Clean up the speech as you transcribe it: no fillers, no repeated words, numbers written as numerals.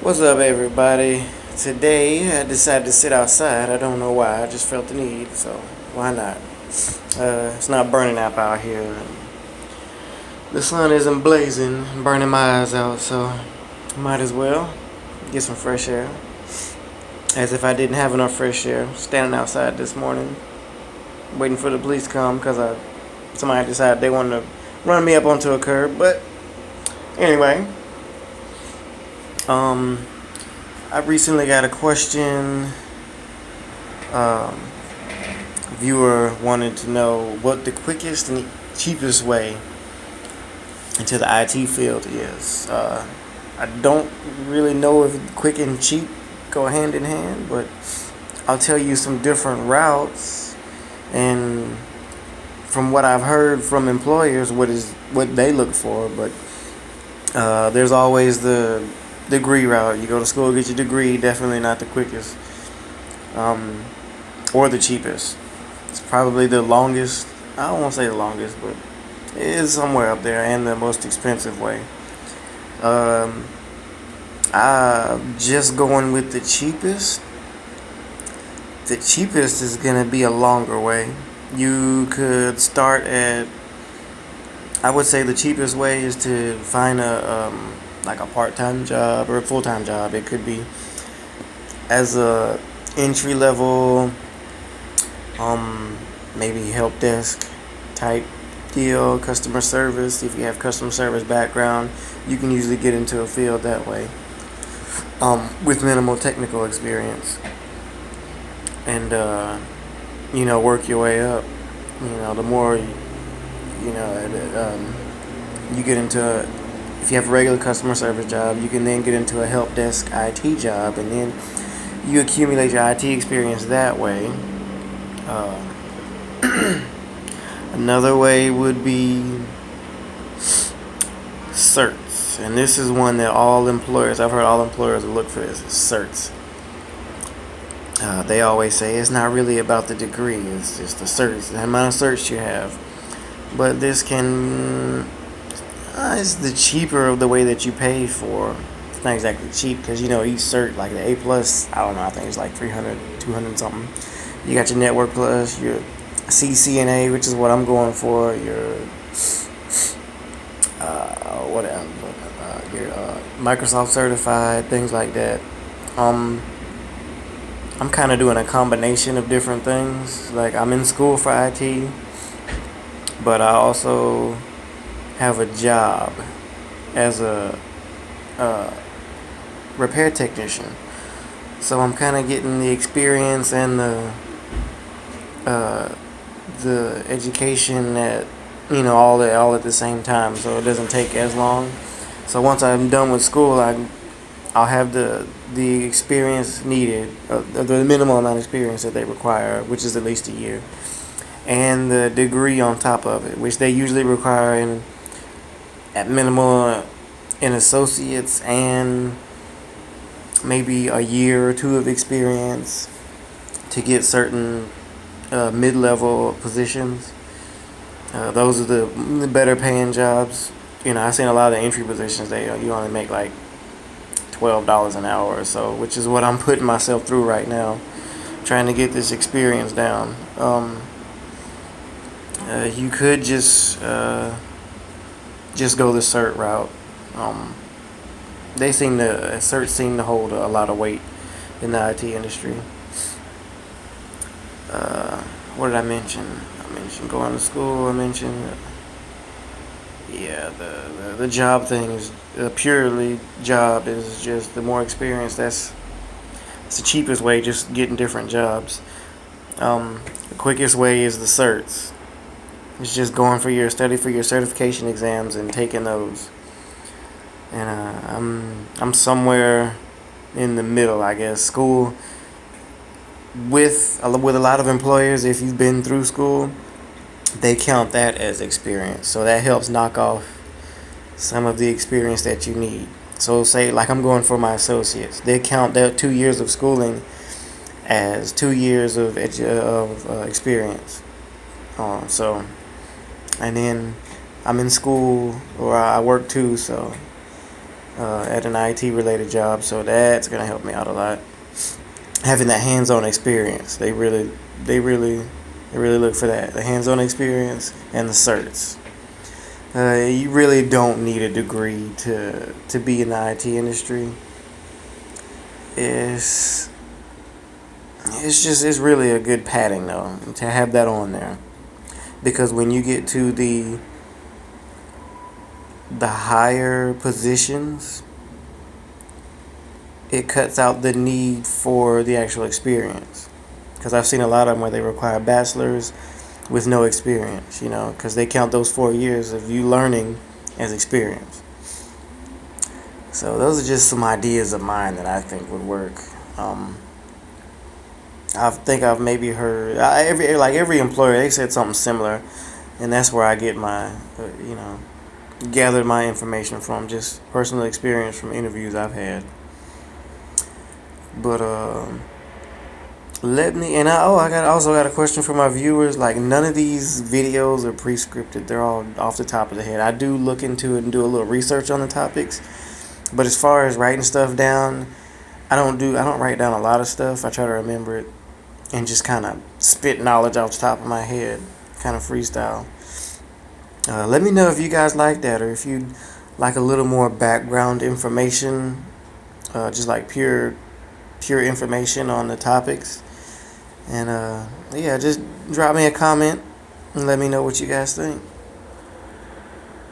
What's up, everybody? Today I decided to sit outside. I don't know why. I just felt the need, so why not? It's not burning up out here. The sun isn't blazing, burning my eyes out, so might as well get some fresh air. As if I didn't have enough fresh air. Standing outside this morning, waiting for the police to come because somebody decided they wanted to run me up onto a curb. But anyway. I recently got a question. A viewer wanted to know what the quickest and cheapest way into the IT field is. I don't really know if quick and cheap go hand in hand, but I'll tell you some different routes, and from what I've heard from employers, what they look for. But there's always the degree route. You go to school, get your degree. Definitely not the quickest or the cheapest. It's probably the longest. I don't want to say the longest, but it is somewhere up there, and the most expensive way. I'm just going with the cheapest. The cheapest is gonna be a longer way. You could start at, I would say the cheapest way is to find like a part-time job or a full-time job. It could be as a entry-level maybe help desk type deal, customer service. If you have customer service background, you can usually get into a field that way with minimal technical experience, and work your way up. The more you get into, if you have a regular customer service job, you can then get into a help desk IT job, and then you accumulate your IT experience that way. Another way would be certs, and this is one that I've heard all employers look for this, is certs. They always say it's not really about the degree, it's just the certs, the amount of certs you have. But this it's the cheaper of the way that you pay for. It's not exactly cheap because each cert, like the A plus, I don't know, I think it's like 300, 200 something. You got your Network Plus, your CCNA, which is what I'm going for, your Microsoft certified, things like that. I'm kind of doing a combination of different things. Like, I'm in school for IT, but I also have a job as a repair technician. So I'm kind of getting the experience and the education at all at the same time. So it doesn't take as long. So once I'm done with school, I'll have the experience needed, the minimal amount of experience that they require, which is at least a year, and the degree on top of it, which they usually require at minimal in associates, and maybe a year or two of experience to get certain mid-level positions. Those are the better paying jobs. I've seen a lot of the entry positions, you only make like $12 an hour or so, which is what I'm putting myself through right now, trying to get this experience down. You could just go the cert route. Certs seem to hold a lot of weight in the IT industry. What did I mention? I mentioned going to school. I mentioned the job thing is purely job, is just the more experience. It's the cheapest way, just getting different jobs. The quickest way is the certs. It's just going for your certification exams and taking those. And I'm somewhere in the middle, I guess. School, with a lot of employers, if you've been through school, they count that as experience. So that helps knock off some of the experience that you need. So say, like, I'm going for my associates. They count that 2 years of schooling as 2 years of experience. And then I'm in school, or I work too, so at an IT related job, so that's gonna help me out a lot. Having that hands-on experience, they really look for that. The hands-on experience and the certs. You really don't need a degree to be in the IT industry. It's really a good padding though to have that on there, because when you get to the higher positions, it cuts out the need for the actual experience. Because I've seen a lot of them where they require bachelors with no experience, you know, because they count those 4 years of you learning as experience. So those are just some ideas of mine that I think would work. I think I've maybe heard every employer, they said something similar, and that's where I get my gathered my information from, just personal experience from interviews I've had. But let me, and I also got a question for my viewers. Like, none of these videos are pre-scripted, they're all off the top of the head. I do look into it and do a little research on the topics, but as far as writing stuff down, I don't write down a lot of stuff. I try to remember it and just kind of spit knowledge off the top of my head, kind of freestyle. Let me know if you guys like that, or if you'd like a little more background information, just like pure information on the topics. And yeah, just drop me a comment and let me know what you guys think.